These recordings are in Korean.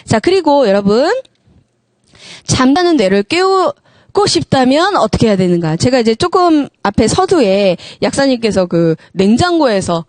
자, 그리고 여러분, 잠자는 뇌를 깨우고 싶다면 어떻게 해야 되는가? 제가 이제 조금 앞에 서두에 약사님께서 그 냉장고에서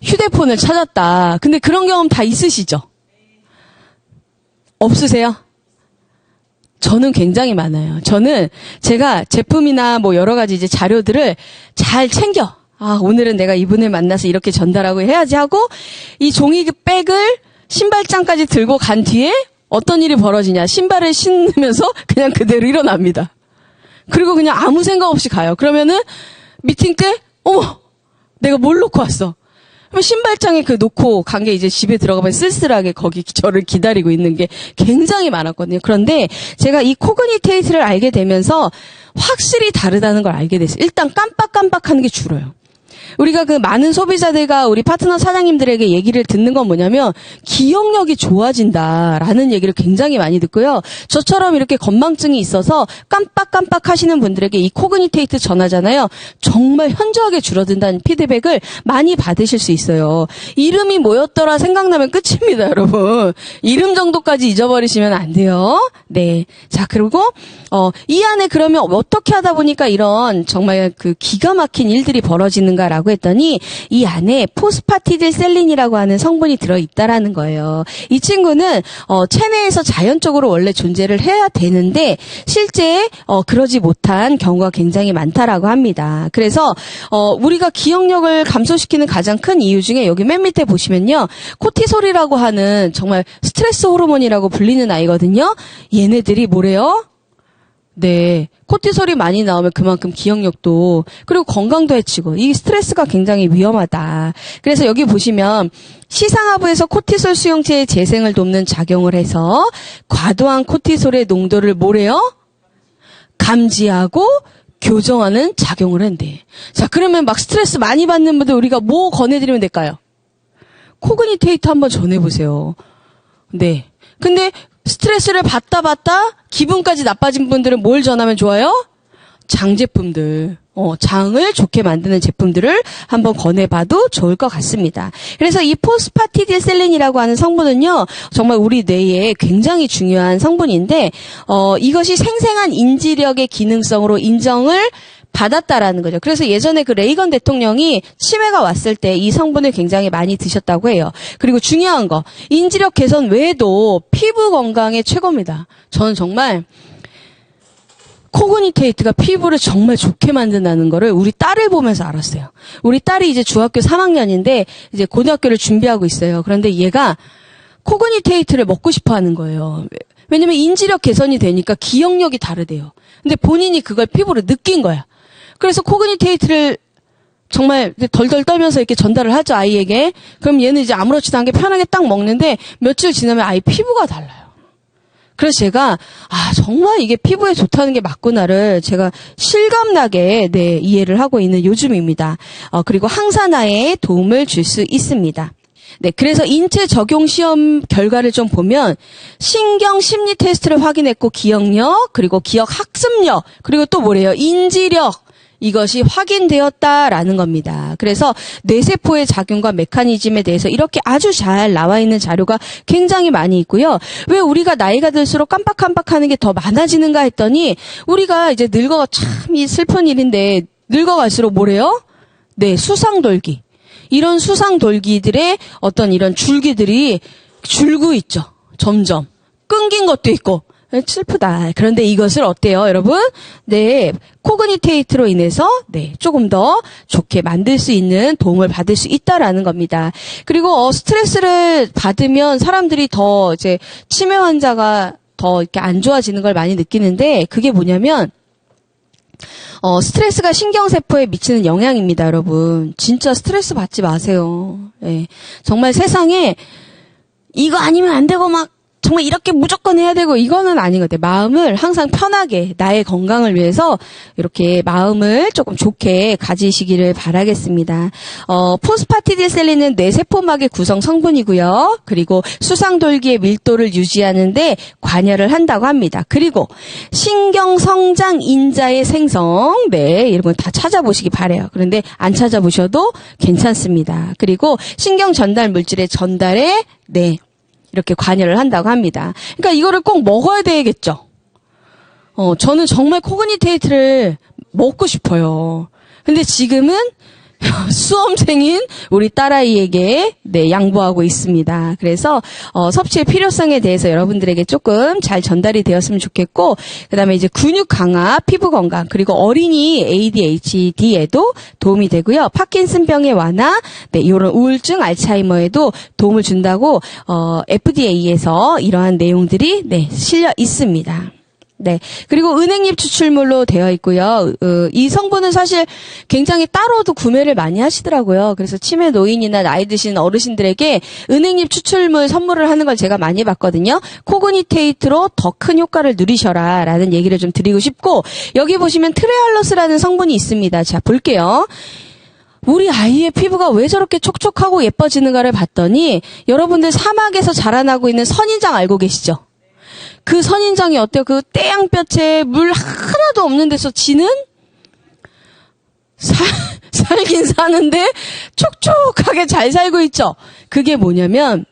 휴대폰을 찾았다. 근데 그런 경험 다 있으시죠? 없으세요? 저는 굉장히 많아요. 저는 제가 제품이나 뭐 여러 가지 이제 자료들을 잘 챙겨. 오늘은 내가 이분을 만나서 이렇게 전달하고 해야지 하고 이 종이백을 신발장까지 들고 간 뒤에 어떤 일이 벌어지냐. 신발을 신으면서 그냥 그대로 일어납니다. 그리고 그냥 아무 생각 없이 가요. 그러면은 미팅 때 어머 내가 뭘 놓고 왔어. 신발장에 그 놓고 간 게 이제 집에 들어가면 쓸쓸하게 거기 저를 기다리고 있는 게 굉장히 많았거든요. 그런데 제가 이 코그니테이트를 알게 되면서 확실히 다르다는 걸 알게 됐어요. 일단 깜빡깜빡하는 게 줄어요. 우리가 그 많은 소비자들과 우리 파트너 사장님들에게 얘기를 듣는 건 뭐냐면 기억력이 좋아진다라는 얘기를 굉장히 많이 듣고요. 저처럼 이렇게 건망증이 있어서 깜빡깜빡 하시는 분들에게 이 코그니테이트 전하잖아요. 정말 현저하게 줄어든다는 피드백을 많이 받으실 수 있어요. 이름이 뭐였더라 생각나면 끝입니다, 여러분. 이름 정도까지 잊어버리시면 안 돼요. 네. 자, 그리고 이 안에 그러면 어떻게 하다 보니까 이런 정말 그 기가 막힌 일들이 벌어지는가라고 했더니 이 안에 포스파티딜셀린이라고 하는 성분이 들어있다라는 거예요. 이 친구는 체내에서 자연적으로 원래 존재를 해야 되는데 실제 그러지 못한 경우가 굉장히 많다라고 합니다. 그래서 우리가 기억력을 감소시키는 가장 큰 이유 중에 여기 맨 밑에 보시면요. 코티솔이라고 하는 정말 스트레스 호르몬이라고 불리는 아이거든요. 얘네들이 뭐래요? 네. 코티솔이 많이 나오면 그만큼 기억력도 그리고 건강도 해치고 이 스트레스가 굉장히 위험하다. 그래서 여기 보시면 시상하부에서 코티솔 수용체의 재생을 돕는 작용을 해서 과도한 코티솔의 농도를 뭐래요? 감지하고 교정하는 작용을 한대. 자, 그러면 막 스트레스 많이 받는 분들 우리가 뭐 권해드리면 될까요? 코그니테이트 한번 전해보세요. 네. 근데 스트레스를 받다 기분까지 나빠진 분들은 뭘 전하면 좋아요? 장 제품들. 장을 좋게 만드는 제품들을 한번 권해봐도 좋을 것 같습니다. 그래서 이 포스파티딜셀린이라고 하는 성분은요, 정말 우리 뇌에 굉장히 중요한 성분인데, 이것이 생생한 인지력의 기능성으로 인정을 받았다라는 거죠. 그래서 예전에 그 레이건 대통령이 치매가 왔을 때 이 성분을 굉장히 많이 드셨다고 해요. 그리고 중요한 거, 인지력 개선 외에도 피부 건강에 최고입니다. 저는 정말 코그니테이트가 피부를 정말 좋게 만든다는 거를 우리 딸을 보면서 알았어요. 우리 딸이 이제 중학교 3학년인데 이제 고등학교를 준비하고 있어요. 그런데 얘가 코그니테이트를 먹고 싶어 하는 거예요. 왜냐면 인지력 개선이 되니까 기억력이 다르대요. 근데 본인이 그걸 피부로 느낀 거야. 그래서 코그니테이트를 정말 덜덜 떨면서 이렇게 전달을 하죠, 아이에게. 그럼 얘는 이제 아무렇지도 않게 편하게 딱 먹는데 며칠 지나면 아이 피부가 달라요. 그래서 제가 정말 이게 피부에 좋다는 게 맞구나를 제가 실감나게 이해를 하고 있는 요즘입니다. 그리고 항산화에 도움을 줄 수 있습니다. 네, 그래서 인체 적용 시험 결과를 좀 보면 신경 심리 테스트를 확인했고 기억력, 그리고 기억 학습력, 그리고 또 뭐래요? 인지력. 이것이 확인되었다라는 겁니다. 그래서 뇌세포의 작용과 메커니즘에 대해서 이렇게 아주 잘 나와 있는 자료가 굉장히 많이 있고요. 왜 우리가 나이가 들수록 깜빡깜빡하는 게 더 많아지는가 했더니 우리가 이제 늙어가 참 이 슬픈 일인데 늙어갈수록 뭐래요? 네, 수상돌기. 이런 수상돌기들의 어떤 이런 줄기들이 줄고 있죠. 점점. 끊긴 것도 있고. 슬프다. 그런데 이것을 어때요, 여러분? 네, 코그니테이트로 인해서 조금 더 좋게 만들 수 있는 도움을 받을 수 있다라는 겁니다. 그리고 스트레스를 받으면 사람들이 더 이제 치매 환자가 더 이렇게 안 좋아지는 걸 많이 느끼는데 그게 뭐냐면 스트레스가 신경세포에 미치는 영향입니다, 여러분. 진짜 스트레스 받지 마세요. 네. 정말 세상에 이거 아니면 안 되고 막 정말 이렇게 무조건 해야 되고 이거는 아닌 것 같아요. 마음을 항상 편하게 나의 건강을 위해서 이렇게 마음을 조금 좋게 가지시기를 바라겠습니다. 포스파티딜셀린은 뇌세포막의 구성 성분이고요. 그리고 수상돌기의 밀도를 유지하는데 관여를 한다고 합니다. 그리고 신경성장 인자의 생성, 이런 건 다 찾아보시기 바라요. 그런데 안 찾아보셔도 괜찮습니다. 그리고 신경 전달 물질의 전달에 이렇게 관여를 한다고 합니다. 그러니까 이거를 꼭 먹어야 되겠죠. 저는 정말 코그니테이트를 먹고 싶어요. 근데 지금은 수험생인 우리 딸아이에게 양보하고 있습니다. 그래서 섭취의 필요성에 대해서 여러분들에게 조금 잘 전달이 되었으면 좋겠고, 그다음에 이제 근육 강화, 피부 건강, 그리고 어린이 ADHD에도 도움이 되고요. 파킨슨병의 완화, 이런 우울증, 알츠하이머에도 도움을 준다고 FDA에서 이러한 내용들이 실려 있습니다. 네. 그리고 은행잎 추출물로 되어 있고요. 이 성분은 사실 굉장히 따로도 구매를 많이 하시더라고요. 그래서 치매 노인이나 나이 드신 어르신들에게 은행잎 추출물 선물을 하는 걸 제가 많이 봤거든요. 코그니테이트로 더 큰 효과를 누리셔라 라는 얘기를 좀 드리고 싶고, 여기 보시면 트레할로스라는 성분이 있습니다. 자, 볼게요. 우리 아이의 피부가 왜 저렇게 촉촉하고 예뻐지는가를 봤더니, 여러분들 사막에서 자라나고 있는 선인장 알고 계시죠? 그 선인장이 어때요? 그 떼양볕에 물 하나도 없는 데서 지는? 살긴 사는데 촉촉하게 잘 살고 있죠? 그게 뭐냐면,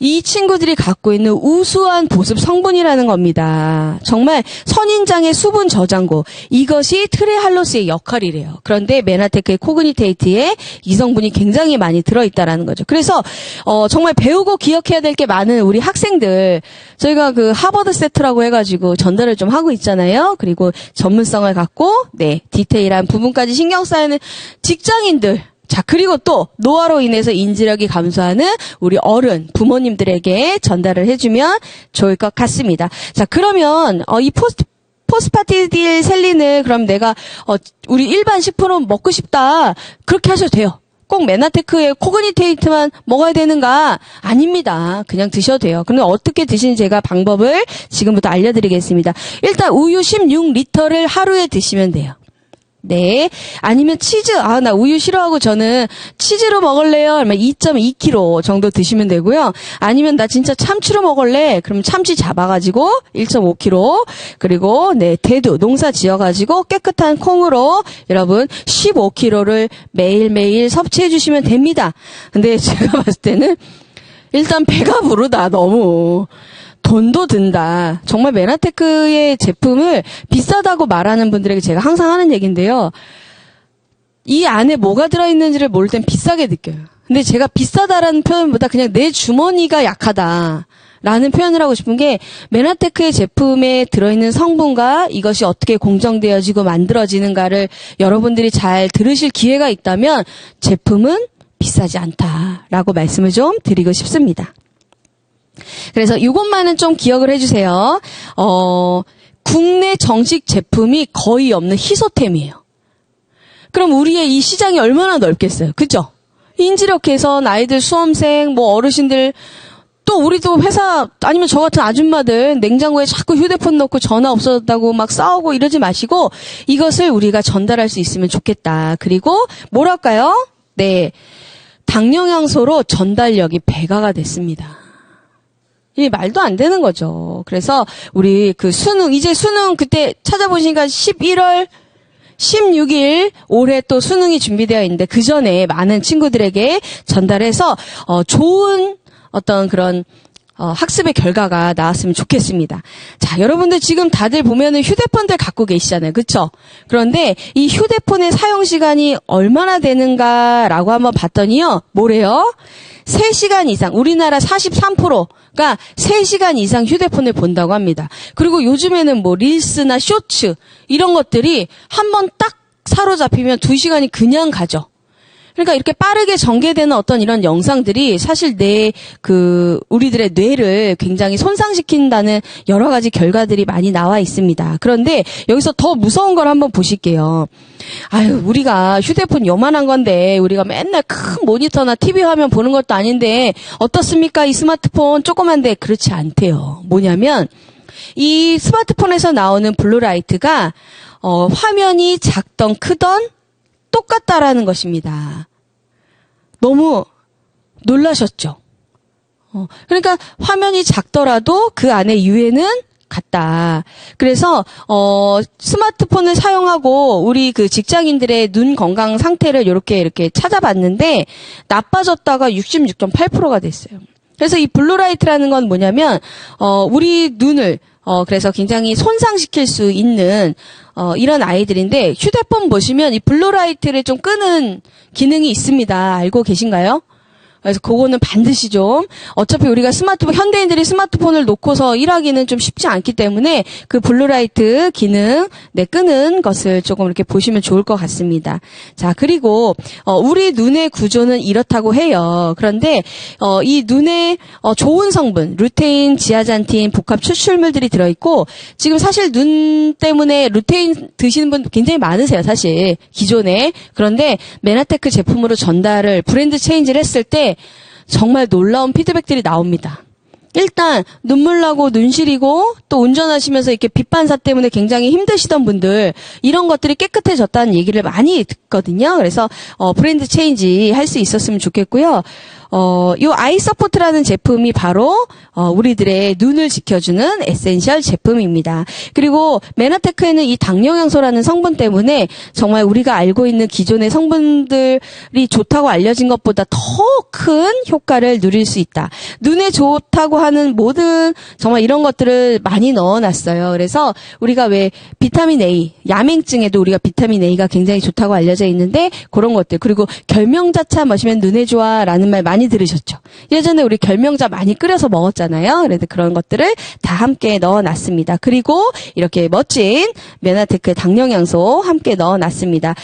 이 친구들이 갖고 있는 우수한 보습 성분이라는 겁니다. 정말 선인장의 수분 저장고, 이것이 트레할로스의 역할이래요. 그런데 메나테크의 코그니테이트에 이 성분이 굉장히 많이 들어있다라는 거죠. 그래서 정말 배우고 기억해야 될 게 많은 우리 학생들, 저희가 그 하버드 세트라고 해가지고 전달을 좀 하고 있잖아요. 그리고 전문성을 갖고 디테일한 부분까지 신경 쓰는 직장인들, 자, 그리고 또 노화로 인해서 인지력이 감소하는 우리 어른, 부모님들에게 전달을 해주면 좋을 것 같습니다. 자, 그러면 이 포스파티딜셀린을 그럼 내가 우리 일반 식품으로 먹고 싶다, 그렇게 하셔도 돼요. 꼭 메나테크의 코그니테이트만 먹어야 되는가? 아닙니다. 그냥 드셔도 돼요. 그런데 어떻게 드시는지 제가 방법을 지금부터 알려드리겠습니다. 일단 우유 16리터를 하루에 드시면 돼요. 네. 아니면 치즈. 나 우유 싫어하고 저는 치즈로 먹을래요. 그러면 2.2kg 정도 드시면 되고요. 아니면 나 진짜 참치로 먹을래. 그럼 참치 잡아가지고 1.5kg. 그리고 대두 농사 지어가지고 깨끗한 콩으로 여러분 15kg를 매일매일 섭취해 주시면 됩니다. 근데 제가 봤을 때는 일단 배가 부르다. 너무. 돈도 든다. 정말 메나테크의 제품을 비싸다고 말하는 분들에게 제가 항상 하는 얘기인데요. 이 안에 뭐가 들어있는지를 모를 땐 비싸게 느껴요. 근데 제가 비싸다라는 표현보다 그냥 내 주머니가 약하다라는 표현을 하고 싶은 게, 메나테크의 제품에 들어있는 성분과 이것이 어떻게 공정되어지고 만들어지는가를 여러분들이 잘 들으실 기회가 있다면 제품은 비싸지 않다라고 말씀을 좀 드리고 싶습니다. 그래서 이것만은 좀 기억을 해주세요. 국내 정식 제품이 거의 없는 희소템이에요. 그럼 우리의 이 시장이 얼마나 넓겠어요. 그죠? 인지력 개선, 아이들 수험생, 어르신들, 또 우리도 회사, 아니면 저 같은 아줌마들 냉장고에 자꾸 휴대폰 넣고 전화 없어졌다고 막 싸우고 이러지 마시고, 이것을 우리가 전달할 수 있으면 좋겠다. 그리고 뭐랄까요? 당영양소로 전달력이 배가가 됐습니다. 이 말도 안 되는 거죠. 그래서 우리 그 이제 수능 그때 찾아보시니까 11월 16일 올해 또 수능이 준비되어 있는데, 그 전에 많은 친구들에게 전달해서 좋은 어떤 그런 학습의 결과가 나왔으면 좋겠습니다. 자, 여러분들 지금 다들 보면은 휴대폰들 갖고 계시잖아요. 그쵸? 그런데 이 휴대폰의 사용 시간이 얼마나 되는가라고 한번 봤더니요. 뭐래요? 3시간 이상, 우리나라 43%가 3시간 이상 휴대폰을 본다고 합니다. 그리고 요즘에는 릴스나 쇼츠 이런 것들이 한번 딱 사로잡히면 2시간이 그냥 가죠. 그러니까 이렇게 빠르게 전개되는 어떤 이런 영상들이 사실 우리들의 뇌를 굉장히 손상시킨다는 여러 가지 결과들이 많이 나와 있습니다. 그런데 여기서 더 무서운 걸 한번 보실게요. 우리가 휴대폰 요만한 건데, 우리가 맨날 큰 모니터나 TV 화면 보는 것도 아닌데, 어떻습니까? 이 스마트폰 조그만데, 그렇지 않대요. 뭐냐면, 이 스마트폰에서 나오는 블루라이트가, 화면이 작던 크던 똑같다라는 것입니다. 너무 놀라셨죠? 그러니까 화면이 작더라도 그 안에 유해는 같다. 그래서 스마트폰을 사용하고 우리 그 직장인들의 눈 건강 상태를 이렇게 찾아봤는데, 나빠졌다가 66.8%가 됐어요. 그래서 이 블루라이트라는 건 뭐냐면, 우리 눈을, 그래서 굉장히 손상시킬 수 있는, 이런 아이들인데, 휴대폰 보시면 이 블루라이트를 좀 끄는 기능이 있습니다. 알고 계신가요? 그래서 그거는 반드시 좀, 어차피 우리가 현대인들이 스마트폰을 놓고서 일하기는 좀 쉽지 않기 때문에 그 블루라이트 기능, 끄는 것을 조금 이렇게 보시면 좋을 것 같습니다. 자, 그리고, 우리 눈의 구조는 이렇다고 해요. 그런데, 이 눈에, 좋은 성분, 루테인, 지아잔틴, 복합 추출물들이 들어있고, 지금 사실 눈 때문에 루테인 드시는 분 굉장히 많으세요, 사실. 기존에. 그런데, 메나테크 제품으로 브랜드 체인지를 했을 때, 정말 놀라운 피드백들이 나옵니다. 일단 눈물 나고 눈 시리고 또 운전하시면서 이렇게 빛 반사 때문에 굉장히 힘드시던 분들 이런 것들이 깨끗해졌다는 얘기를 많이 듣거든요. 그래서 브랜드 체인지 할 수 있었으면 좋겠고요. 요 아이 서포트라는 제품이 바로 우리들의 눈을 지켜주는 에센셜 제품입니다. 그리고 메나테크에는 이 당영양소라는 성분 때문에 정말 우리가 알고 있는 기존의 성분들이 좋다고 알려진 것보다 더 큰 효과를 누릴 수 있다. 눈에 좋다고 하는 모든 정말 이런 것들을 많이 넣어놨어요. 그래서 우리가 왜 비타민 A, 야맹증에도 우리가 비타민 A가 굉장히 좋다고 알려져 있는데 그런 것들. 그리고 결명자차 마시면 눈에 좋아라는 말 많이 들으셨죠. 예전에 우리 결명자 많이 끓여서 먹었잖아요. 그래서 그런 것들을 다 함께 넣어놨습니다. 그리고 이렇게 멋진 메나테크 당영양소 함께 넣어놨습니다.